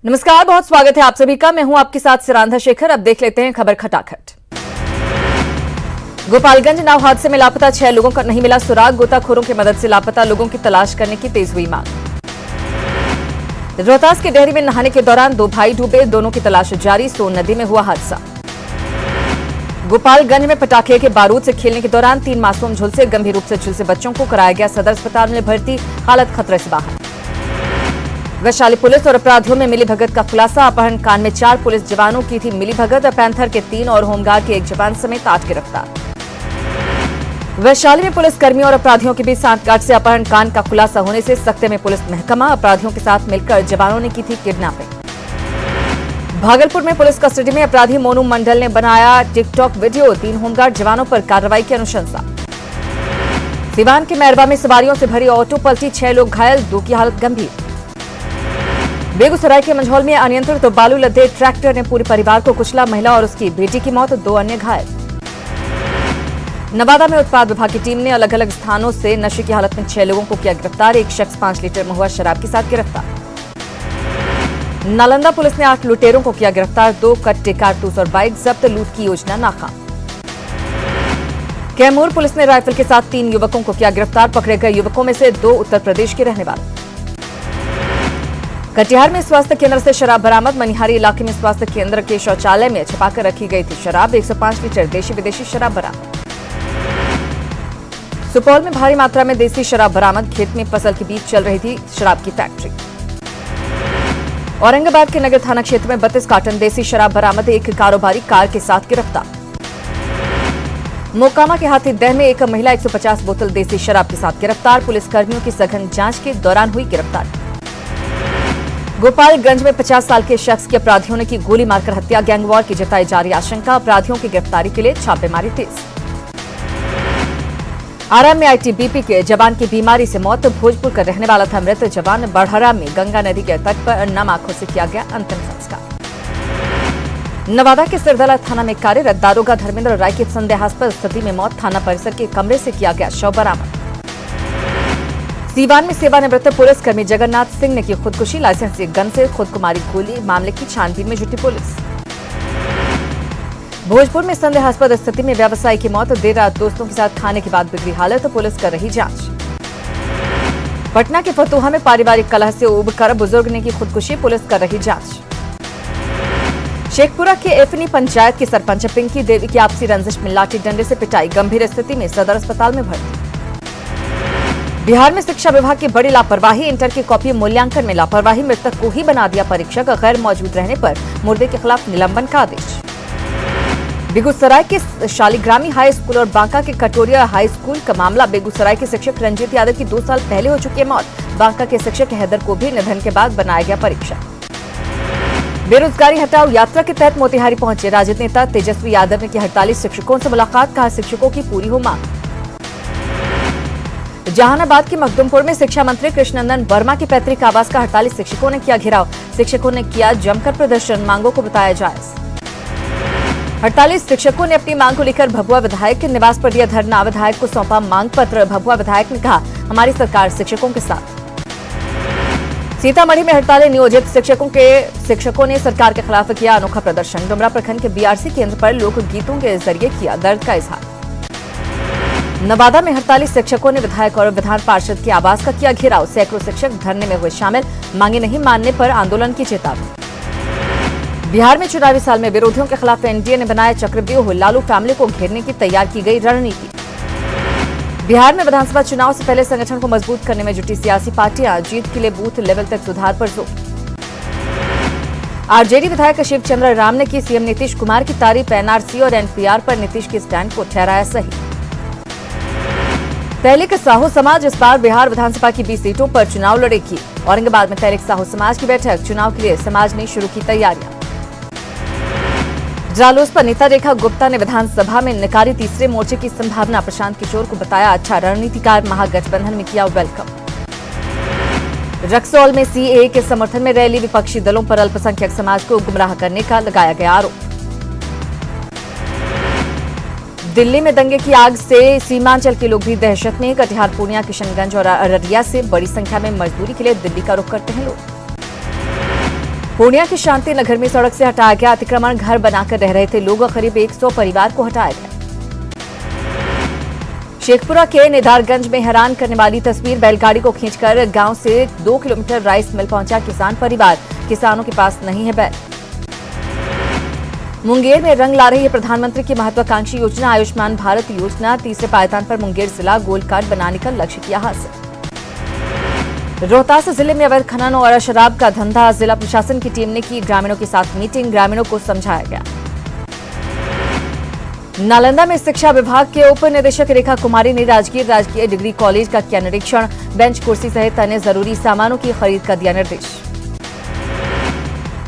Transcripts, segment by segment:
नमस्कार, बहुत स्वागत है आप सभी का। मैं हूं आपके साथ सिरांधा शेखर। अब देख लेते हैं खबर खटाखट। गोपालगंज नाव हादसे में लापता 6 लोगों का नहीं मिला सुराग। गोताखोरों की मदद से लापता लोगों की तलाश करने की तेज हुई मांग। रोहतास के डेहरी में नहाने के दौरान 2 भाई डूबे, दोनों की तलाश जारी। सोन नदी में हुआ हादसा। गोपालगंज में पटाखे के बारूद से खेलने के दौरान 3 मासूम झुलसे। गंभीर रूप से झुलसे बच्चों को कराया गया सदर अस्पताल में भर्ती, हालत खतरे से बाहर। वैशाली पुलिस और अपराधियों में मिली भगत का खुलासा। अपहरण कांड में 4 पुलिस जवानों की थी मिली भगत। पैंथर के 3 और होमगार्ड के 1 जवान समेत 8 गिरफ्तार। वैशाली में पुलिस कर्मियों और अपराधियों के बीच सांठगांठ से अपहरण कांड का खुलासा होने से सख्ते में पुलिस महकमा। अपराधियों के साथ मिलकर जवानों ने की थी किडनैपिंग। भागलपुर में पुलिस कस्टडी में अपराधी मोनू मंडल ने बनाया टिकटॉक वीडियो। 3 होमगार्ड जवानों पर कार्रवाई की अनुशंसा। सिवान के मैरवा में सवारियों से भरी ऑटो पलटी, 6 लोग घायल, 2 की हालत गंभीर। बेगूसराय के मंझौल में अनियंत्रित बालू लदे ट्रैक्टर ने पूरे परिवार को कुचला, महिला और उसकी बेटी की मौत, 2 अन्य घायल। नवादा में उत्पाद विभाग की टीम ने अलग अलग स्थानों से नशे की हालत में 6 लोगों को किया गिरफ्तार। एक शख्स 5 लीटर महुआ शराब के साथ गिरफ्तार। नालंदा पुलिस ने 8 लुटेरों को किया गिरफ्तार। 2 कट्टे, कारतूस और बाइक जब्त, लूट की योजना नाकाम। कैमूर पुलिस ने राइफल के साथ 3 युवकों को किया गिरफ्तार। पकड़े गए युवकों में से 2 उत्तर प्रदेश के रहने वाले। कटिहार में स्वास्थ्य केंद्र से शराब बरामद। मनिहारी इलाके में स्वास्थ्य केंद्र के शौचालय में छिपाकर रखी गई थी शराब। 105 लीटर देशी विदेशी शराब बरामद। सुपौल में भारी मात्रा में देसी शराब बरामद। खेत में फसल के बीच चल रही थी शराब की फैक्ट्री। औरंगाबाद के नगर थाना क्षेत्र में 32 कार्टन देसी शराब बरामद। एक कारोबारी कार के साथ गिरफ्तार। मोकामा के हाथीदह में एक महिला 150 बोतल देसी शराब के साथ गिरफ्तार। पुलिस कर्मियों की सघन जांच के दौरान हुई गिरफ्तारी। गोपालगंज में 50 साल के शख्स की अपराधियों ने की गोली मारकर हत्या। गैंगवॉर की जताई जा रही आशंका। अपराधियों की गिरफ्तारी के लिए छापेमारी तेज। आरा में आईटीबीपी के जवान की बीमारी से मौत। भोजपुर का रहने वाला था मृत जवान। बढ़हरा में गंगा नदी के तट पर नम आंखों से किया गया अंतिम संस्कार। नवादा के सिरदला थाना में कार्यरत दारोगा धर्मेंद्र राय की संदेहास्पद स्थिति में मौत। थाना परिसर के कमरे से किया गया शव बरामद। सीवान में सेवानिवृत्त पुलिसकर्मी जगन्नाथ सिंह ने की खुदकुशी। लाइसेंसी गन से खुद को मारी गोली। मामले की छानबीन में जुटी पुलिस। भोजपुर में संदेहास्पद स्थिति में व्यवसायी की मौत। देर रात दोस्तों के साथ खाने के बाद बिगड़ी हालत, पुलिस कर रही जांच। पटना के फतुहा में पारिवारिक कलह से उबकर बुजुर्ग ने की खुदकुशी, पुलिस कर रही जांच। शेखपुरा के एफनी पंचायत की सरपंच पिंकी देवी की आपसी रंजिश में लाठी डंडे से पिटाई। गंभीर स्थिति में सदर अस्पताल में भर्ती। बिहार में शिक्षा विभाग की बड़ी लापरवाही। इंटर की कॉपी मूल्यांकन में लापरवाही। मृतक को ही बना दिया परीक्षक। गैर मौजूद रहने पर मुर्दे के खिलाफ निलंबन का आदेश। बेगूसराय के शालिग्रामी हाई स्कूल और बांका के कटोरिया हाई स्कूल का मामला। बेगूसराय के शिक्षक रंजीत यादव की 2 साल पहले हो चुकी है मौत। बांका के शिक्षक हैदर को भी निधन के बाद बनाया गया परीक्षक। बेरोजगारी हटाओ यात्रा के तहत मोतिहारी पहुंचे राजद नेता तेजस्वी यादव ने की 48 शिक्षकों से मुलाकात। कहा शिक्षकों की पूरी हो मांग। जहानाबाद के मखदुमपुर में शिक्षा मंत्री कृष्णनंदन वर्मा के पैतृक आवास का 48 शिक्षकों ने किया घेराव। शिक्षकों ने किया जमकर प्रदर्शन, मांगों को बताया जायज। 48 शिक्षकों ने अपनी मांग को लेकर भभुआ विधायक के निवास पर दिया धरना। विधायक को सौंपा मांग पत्र। भभुआ विधायक ने कहा हमारी सरकार शिक्षकों के साथ। सीतामढ़ी में हड़ताल नियोजित शिक्षकों ने सरकार के खिलाफ किया अनोखा प्रदर्शन। डुमरा प्रखंड के बीआरसी केंद्र पर लोकगीतों के जरिए किया दर्द का इजहार। नवादा में 48 शिक्षकों ने विधायक और विधान पार्षद के आवास का किया घेराव। सैकड़ों शिक्षक धरने में हुए शामिल। मांगे नहीं मानने पर आंदोलन की चेतावनी। बिहार में चुनावी साल में विरोधियों के खिलाफ एनडीए ने बनाया चक्रव्यूह। लालू फैमिली को घेरने की तैयार की गई रणनीति। बिहार में विधानसभा चुनाव से पहले संगठन को मजबूत करने में जुटी सियासी पार्टियां। जीत के लिए बूथ लेवल तक सुधार पर जोर। आरजेडी विधायक शिवचंद्र राम ने की सीएम नीतीश कुमार की तारीफ। एनआरसी और एनपीआर पर नीतीश के स्टैंड को ठहराया सही। तहलीक साहू समाज इस बार बिहार विधानसभा की 20 सीटों पर चुनाव लड़ेगी। औरंगाबाद में तहलीक साहू समाज की बैठक। चुनाव के लिए समाज ने शुरू की तैयारियां। रालोसपा नेता रेखा गुप्ता ने विधानसभा में नकारी तीसरे मोर्चे की संभावना। प्रशांत किशोर को बताया अच्छा रणनीतिकार। महागठबंधन में किया वेलकम। रक्सौल में सीएए के समर्थन में रैली। विपक्षी दलों पर अल्पसंख्यक समाज को गुमराह करने का लगाया गया आरोप। दिल्ली में दंगे की आग से सीमांचल के लोग भी दहशत में। कटिहार, पूर्णिया, किशनगंज और अररिया से बड़ी संख्या में मजदूरी के लिए दिल्ली का रुख करते हैं लोग। पूर्णिया के शांति नगर में सड़क से हटाया गया अतिक्रमण। घर बनाकर रह रहे थे लोग, करीब 100 परिवार को हटाया गया। शेखपुरा के निधारगंज में हैरान करने वाली तस्वीर, बैलगाड़ी को खींचकर गांव से 2 किलोमीटर राइस मिल पहुंचा किसान परिवार। किसानों के पास नहीं है बैल। मुंगेर में रंग ला रही है प्रधानमंत्री की महत्वाकांक्षी योजना आयुष्मान भारत योजना। तीसरे पायदान पर मुंगेर जिला गोल्ड कार्ड बनाने का लक्ष्य किया हासिल। रोहतास जिले में अवैध खनन और शराब का धंधा, जिला प्रशासन की टीम ने की ग्रामीणों के साथ मीटिंग, ग्रामीणों को समझाया गया। नालंदा में शिक्षा विभाग के उप निदेशक रेखा कुमारी ने राजकीय डिग्री कॉलेज का किया निरीक्षण। बेंच कुर्सी सहित अन्य जरूरी सामानों की खरीद का दिया निर्देश।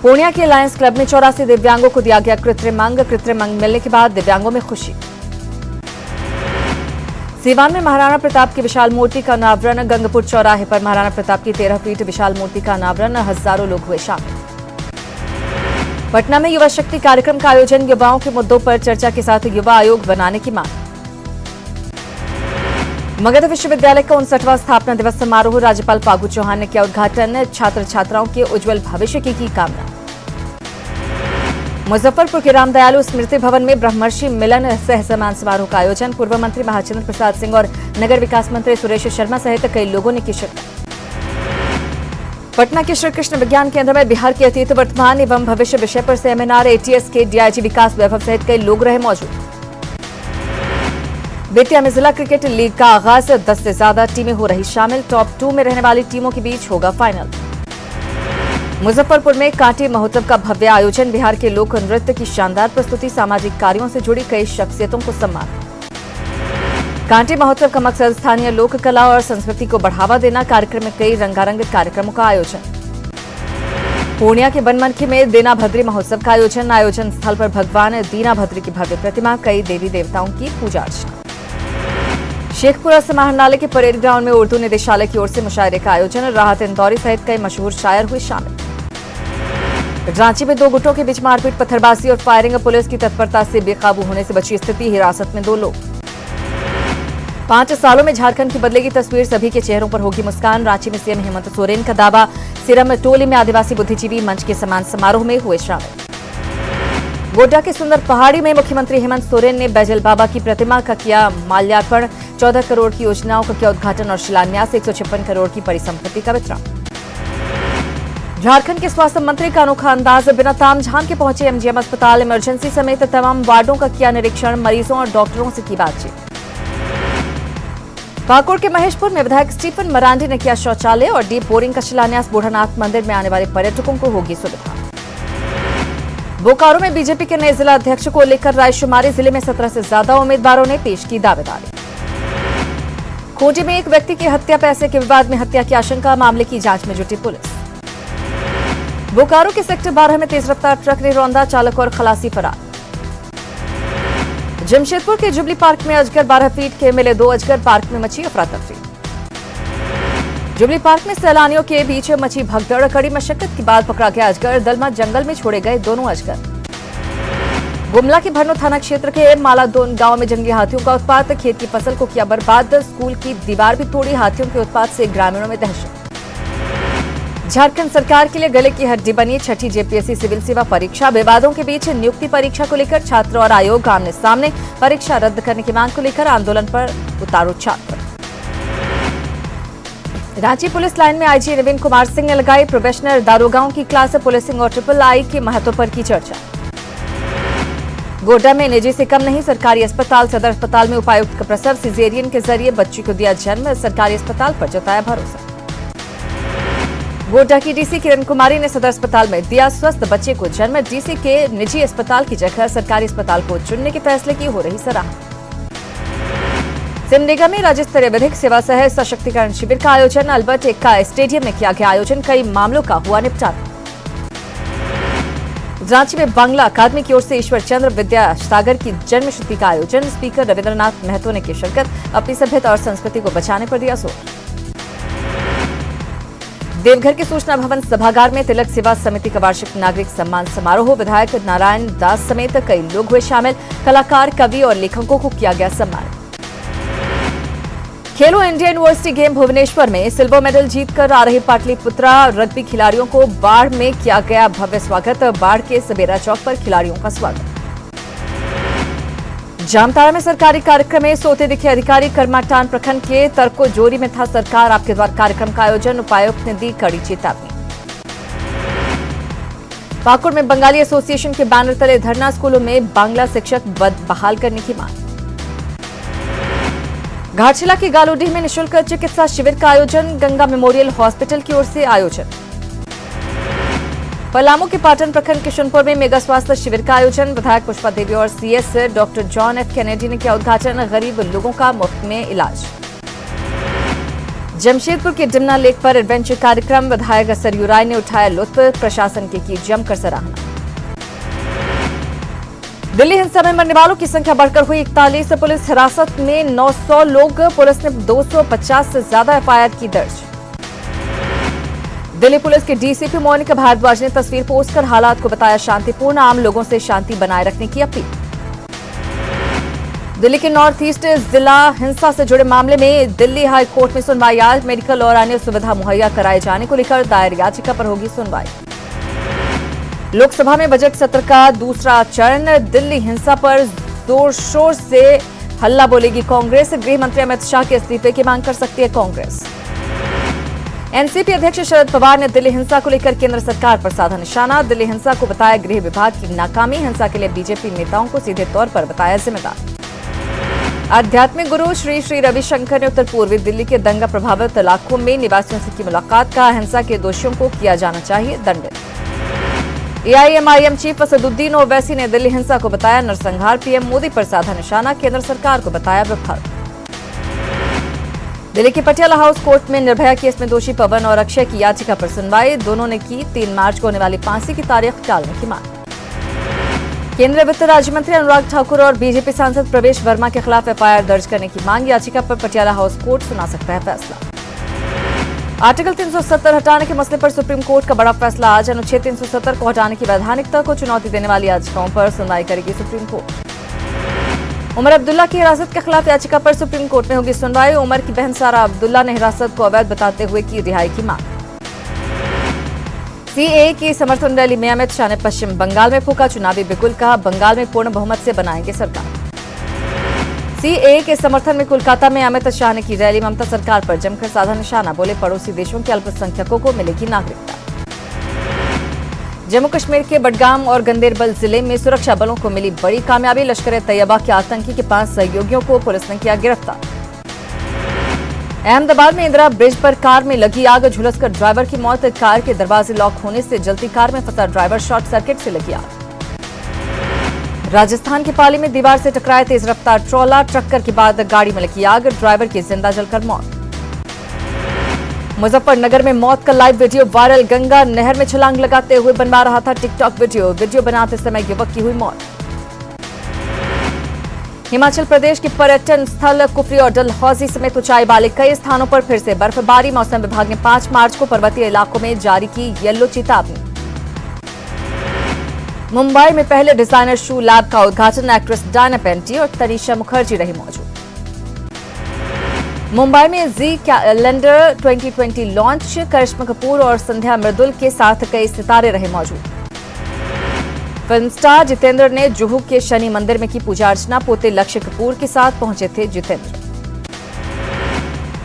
पूर्णिया के लायंस क्लब में 84 दिव्यांगों को दिया गया कृत्रिम अंग मिलने के बाद दिव्यांगों में खुशी। सीवान में महाराणा प्रताप की विशाल मूर्ति का अनावरण, गंगपुर चौराहे पर महाराणा प्रताप की 13 फीट विशाल मूर्ति का अनावरण, हजारों लोग हुए शामिल। पटना में युवा शक्ति कार्यक्रम का आयोजन, युवाओं के मुद्दों पर चर्चा के साथ युवा आयोग बनाने की मांग। मगध विश्वविद्यालय का 59वां स्थापना दिवस समारोह, राज्यपाल फागू चौहान ने किया उद्घाटन, छात्र छात्राओं के उज्जवल भविष्य की कामना। मुजफ्फरपुर के रामदयालु स्मृति भवन में ब्रह्मर्षि मिलन सह सम्मान समारोह का आयोजन, पूर्व मंत्री महाचंद्र प्रसाद सिंह और नगर विकास मंत्री सुरेश शर्मा सहित कई लोगों ने की शिरकत। पटना के श्री कृष्ण विज्ञान केंद्र में बिहार के अतीत, वर्तमान एवं भविष्य विषय पर सेमिनार, एटीएस के डीआईजी विकास वैभव सहित कई लोग रहे मौजूद। बेतिया में जिला क्रिकेट लीग का आगाज, 10 से ज्यादा टीमें हो रही शामिल, टॉप 2 में रहने वाली टीमों के बीच होगा फाइनल। मुजफ्फरपुर में कांटे महोत्सव का भव्य आयोजन, बिहार के लोक नृत्य की शानदार प्रस्तुति, सामाजिक कार्यों से जुड़ी कई शख्सियतों को सम्मान। कांटे महोत्सव का मकसद स्थानीय लोक कला और संस्कृति को बढ़ावा देना, कार्यक्रम में कई रंगारंग कार्यक्रमों का आयोजन। पूर्णिया के बनमनखी में देना भद्री महोत्सव का आयोजन स्थल पर भगवान दीना भद्री की भव्य प्रतिमा, कई देवी देवताओं की पूजा अर्चना। शेखपुरा समाहरणालय के परेड ग्राउंड में उर्दू निदेशालय की ओर से मुशायरे का आयोजन, राहत इंदौरी सहित कई मशहूर शायर हुए शामिल। रांची में 2 गुटों के बीच मारपीट, पत्थरबाजी और फायरिंग, पुलिस की तत्परता से बेकाबू होने से बची स्थिति, हिरासत में 2 लोग। 5 सालों में झारखंड की बदलेगी तस्वीर, सभी के चेहरों पर होगी मुस्कान, रांची में सीएम हेमंत सोरेन का दावा। सिरम टोली में आदिवासी बुद्धिजीवी मंच के सम्मान समारोह में हुए शामिल। गोड्डा के सुंदर पहाड़ी में मुख्यमंत्री हेमंत सोरेन ने बैजल बाबा की प्रतिमा का किया माल्यार्पण, 14 करोड़ की योजनाओं का किया उद्घाटन और शिलान्यास, 156 करोड़ की परिसंपत्ति का वितरण। झारखंड के स्वास्थ्य मंत्री का अनोखा अंदाज, बिना तामझाम के पहुंचे एमजीएम अस्पताल, इमरजेंसी समेत तमाम वार्डों का किया निरीक्षण, मरीजों और डॉक्टरों से की बातचीत। पाकुड़ के महेशपुर में विधायक स्टीफन मरांडी ने किया शौचालय और डीप बोरिंग का शिलान्यास, बूढ़ानाथ मंदिर में आने वाले पर्यटकों को होगी सुविधा। बोकारो में बीजेपी के नए जिला अध्यक्ष को लेकर रायशुमारी, जिले में 17 से ज्यादा उम्मीदवारों ने पेश की दावेदारी। खूंटी में एक व्यक्ति की हत्या, पैसे के विवाद में हत्या की आशंका, मामले की जांच में जुटी पुलिस। बोकारो के सेक्टर 12 में तेज रफ्तार ट्रक ने रौंदा, चालक और खलासी फरार। जमशेदपुर के जुबली पार्क में अजगर, 12 फीट के मिले 2 अजगर, पार्क में मची अफरा तफरी। जुबली पार्क में सैलानियों के बीच मची भगदड़, कड़ी मशक्कत के बाद पकड़ा गया अजगर, दलमा जंगल में छोड़े गए दोनों अजगर। गुमला के भरनो थाना क्षेत्र के मालादोन गांव में जंगली हाथियों का उत्पात, खेत की फसल को किया बर्बाद, स्कूल की दीवार भी तोड़ी, हाथियों के उत्पात से ग्रामीणों में दहशत। झारखंड सरकार के लिए गले की हड्डी बनी 6ठी जेपीएससी सिविल सेवा परीक्षा, विवादों के बीच नियुक्ति परीक्षा को लेकर छात्र और आयोग आमने सामने, परीक्षा रद्द करने की मांग को लेकर आंदोलन पर उतारू छात्र। रांची पुलिस लाइन में आईजी नवीन कुमार सिंह ने लगाई प्रोबेशनर दारोगाओं की क्लास, पुलिसिंग और ट्रिपल-आई के महत्व पर की चर्चा। गोड्डा में निजी से कम नहीं, सरकारी अस्पताल, सदर अस्पताल में उपायुक्त का प्रसव, सिजेरियन के जरिए बच्ची को दिया जन्म, सरकारी अस्पताल पर जताया भरोसा। गोड्डा की डीसी किरण कुमारी ने सदर अस्पताल में दिया स्वस्थ बच्चे को जन्म, डीसी के निजी अस्पताल की जगह सरकारी अस्पताल को चुनने के फैसले की हो रही सराहना। सिमडेगा में राज्य स्तरीय विधिक सेवा सह सशक्तिकरण शिविर का आयोजन, अल्बर्ट एक्का स्टेडियम में किया गया आयोजन, कई मामलों का हुआ निपटारा। रांची में बांग्ला अकादमी की ओर से ईश्वर चंद्र विद्यासागर की जन्मशती का आयोजन, स्पीकर रविंद्रनाथ महतो ने की शिरकत, अपनी सभ्यता और संस्कृति को बचाने पर दिया जोर। देवघर के सूचना भवन सभागार में तिलक सेवा समिति का वार्षिक नागरिक सम्मान समारोह, विधायक नारायण दास समेत कई लोग हुए शामिल, कलाकार, कवि और लेखकों को किया गया सम्मान। खेलो इंडिया यूनिवर्सिटी गेम भुवनेश्वर में सिल्वर मेडल जीतकर आ रही पाटलिपुत्रा रग्बी खिलाड़ियों को बाढ़ में किया गया भव्य स्वागत। बाढ़ के सबेरा चौक पर खिलाड़ियों का स्वागत। जामताड़ा में सरकारी कार्यक्रम में सोते दिखे अधिकारी। करमाटान प्रखंड के तरकोजोरी में था सरकार आपके द्वार कार्यक्रम का आयोजन। उपायुक्त ने दी कड़ी चेतावनी। पाकुड़ में बंगाली एसोसिएशन के बैनर तले धरना। स्कूलों में बांग्ला शिक्षक बहाल करने की मांग। घाटशिला की गालोडीह में निःशुल्क चिकित्सा शिविर का आयोजन। गंगा मेमोरियल हॉस्पिटल की ओर से आयोजन। पलामू के पाटन प्रखंड किशनपुर में मेगा स्वास्थ्य शिविर का आयोजन। विधायक पुष्पा देवी और CS doctor John F Kennedy ने किया उद्घाटन। गरीब लोगों का मुफ्त में इलाज। जमशेदपुर के डिमना लेक पर एडवेंचर कार्यक्रम। विधायक सरयू राय ने उठाया लुत्फ। प्रशासन की जमकर सराहना। दिल्ली हिंसा में मरने वालों की संख्या बढ़कर हुई 41। पुलिस हिरासत में 900 लोग। पुलिस ने 250 से ज्यादा एफआईआर की दर्ज। दिल्ली पुलिस के डीसीपी मोनिका भारद्वाज ने तस्वीर पोस्ट कर हालात को बताया शांतिपूर्ण। आम लोगों से शांति बनाए रखने की अपील। दिल्ली के नॉर्थ ईस्ट जिला हिंसा से जुड़े मामले में दिल्ली हाई कोर्ट में सुनवाई आज। मेडिकल और अन्य सुविधा मुहैया कराए जाने को लेकर दायर याचिका पर होगी सुनवाई। लोकसभा में बजट सत्र का दूसरा चरण। दिल्ली हिंसा पर जोर शोर से हल्ला बोलेगी कांग्रेस। गृह मंत्री अमित शाह के इस्तीफे की मांग कर सकती है कांग्रेस। एनसीपी अध्यक्ष शरद पवार ने दिल्ली हिंसा को लेकर केंद्र सरकार पर साधा निशाना। दिल्ली हिंसा को बताया गृह विभाग की नाकामी। हिंसा के लिए बीजेपी नेताओं को सीधे तौर पर बताया जिम्मेदार। आध्यात्मिक गुरु श्री श्री रविशंकर ने उत्तर पूर्वी दिल्ली के दंगा प्रभावित इलाकों में निवासियों से की मुलाकात। का हिंसा के दोषियों को किया जाना चाहिए दंडित। एआईएमआईएम चीफ असदुद्दीन ओवैसी ने दिल्ली हिंसा को बताया नरसंहार। पीएम मोदी पर साधा निशाना। केंद्र सरकार को बताया विफल। दिल्ली के पटियाला हाउस कोर्ट में निर्भया केस में दोषी पवन और अक्षय की याचिका पर सुनवाई। दोनों ने की 3 मार्च को होने वाली फांसी की तारीख टालने की मांग। केंद्रीय वित्त राज्य मंत्री अनुराग ठाकुर और बीजेपी सांसद प्रवेश वर्मा के खिलाफ एफआईआर दर्ज करने की मांग। याचिका पर पटियाला हाउस कोर्ट सुना सकता है फैसला। आर्टिकल 370 हटाने के मसले पर सुप्रीम कोर्ट का बड़ा फैसला आज। अनुच्छेद 370 को हटाने की वैधानिकता को चुनौती देने वाली याचिकाओं पर सुनवाई करेगी सुप्रीम कोर्ट। उमर अब्दुल्ला की हिरासत के खिलाफ याचिका पर सुप्रीम कोर्ट में होगी सुनवाई। उमर की बहन सारा अब्दुल्ला ने हिरासत को अवैध बताते हुए की रिहाई की मांग। सीएए की समर्थन रैली में अमित शाह ने पश्चिम बंगाल में फूका चुनावी बिगुल। कहा बंगाल में पूर्ण बहुमत से बनाएंगे सरकार। सीएए के समर्थन में कोलकाता में अमित शाह ने की रैली। ममता सरकार पर जमकर साधा निशाना। बोले पड़ोसी देशों के अल्पसंख्यकों को मिलेगी नागरिकता। जम्मू कश्मीर के बडगाम और गंदेरबल जिले में सुरक्षा बलों को मिली बड़ी कामयाबी। लश्कर ए तैयबा के आतंकी के 5 सहयोगियों को पुलिस ने किया गिरफ्तार। अहमदाबाद में इंदिरा ब्रिज पर कार में लगी आग। झुलसकर ड्राइवर की मौत। कार के दरवाजे लॉक होने से जलती कार में फंसा ड्राइवर। शॉर्ट सर्किट से लगी आग। राजस्थान के पाली में दीवार से टकराए तेज रफ्तार ट्रॉला। टक्कर के बाद गाड़ी में लगी आग। ड्राइवर की जिंदा जलकर मौत। मुजफ्फरनगर में मौत का लाइव वीडियो वायरल। गंगा नहर में छलांग लगाते हुए बनवा रहा था टिकटॉक वीडियो बनाते समय युवक की हुई मौत। हिमाचल प्रदेश के पर्यटन स्थल कुफरी और डलहौजी समेत ऊंचाई वाले कई स्थानों पर फिर से बर्फबारी। मौसम विभाग ने 5 मार्च को पर्वतीय इलाकों में जारी की येलो चेतावनी। मुंबई में पहले डिजाइनर शू लैब का उद्घाटन। एक्ट्रेस डायना पेंटी और तनीषा मुखर्जी रही मौजूद। मुंबई में जी कैलेंडर 2020 लॉन्च। करिश्मा कपूर और संध्या मृदुल के साथ कई सितारे रहे मौजूद। फिल्म स्टार जितेंद्र ने जुहू के शनि मंदिर में की पूजा अर्चना। पोते लक्ष्य कपूर के साथ पहुंचे थे जितेंद्र।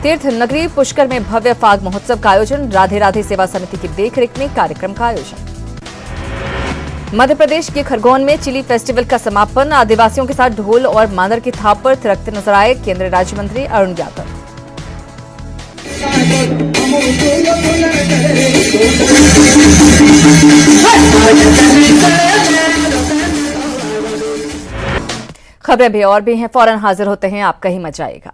तीर्थ नगरी पुष्कर में भव्य फाग महोत्सव का आयोजन। राधे राधे सेवा समिति की देखरेख में कार्यक्रम का आयोजन। मध्य प्रदेश के खरगोन में चिली फेस्टिवल का समापन। आदिवासियों के साथ ढोल और मांदर की थाप पर थिरकते नजर आए केंद्रीय राज्य मंत्री अरुण यादव। खबरें भी और भी हैं, फौरन हाजिर होते हैं, आपका ही मजा आएगा।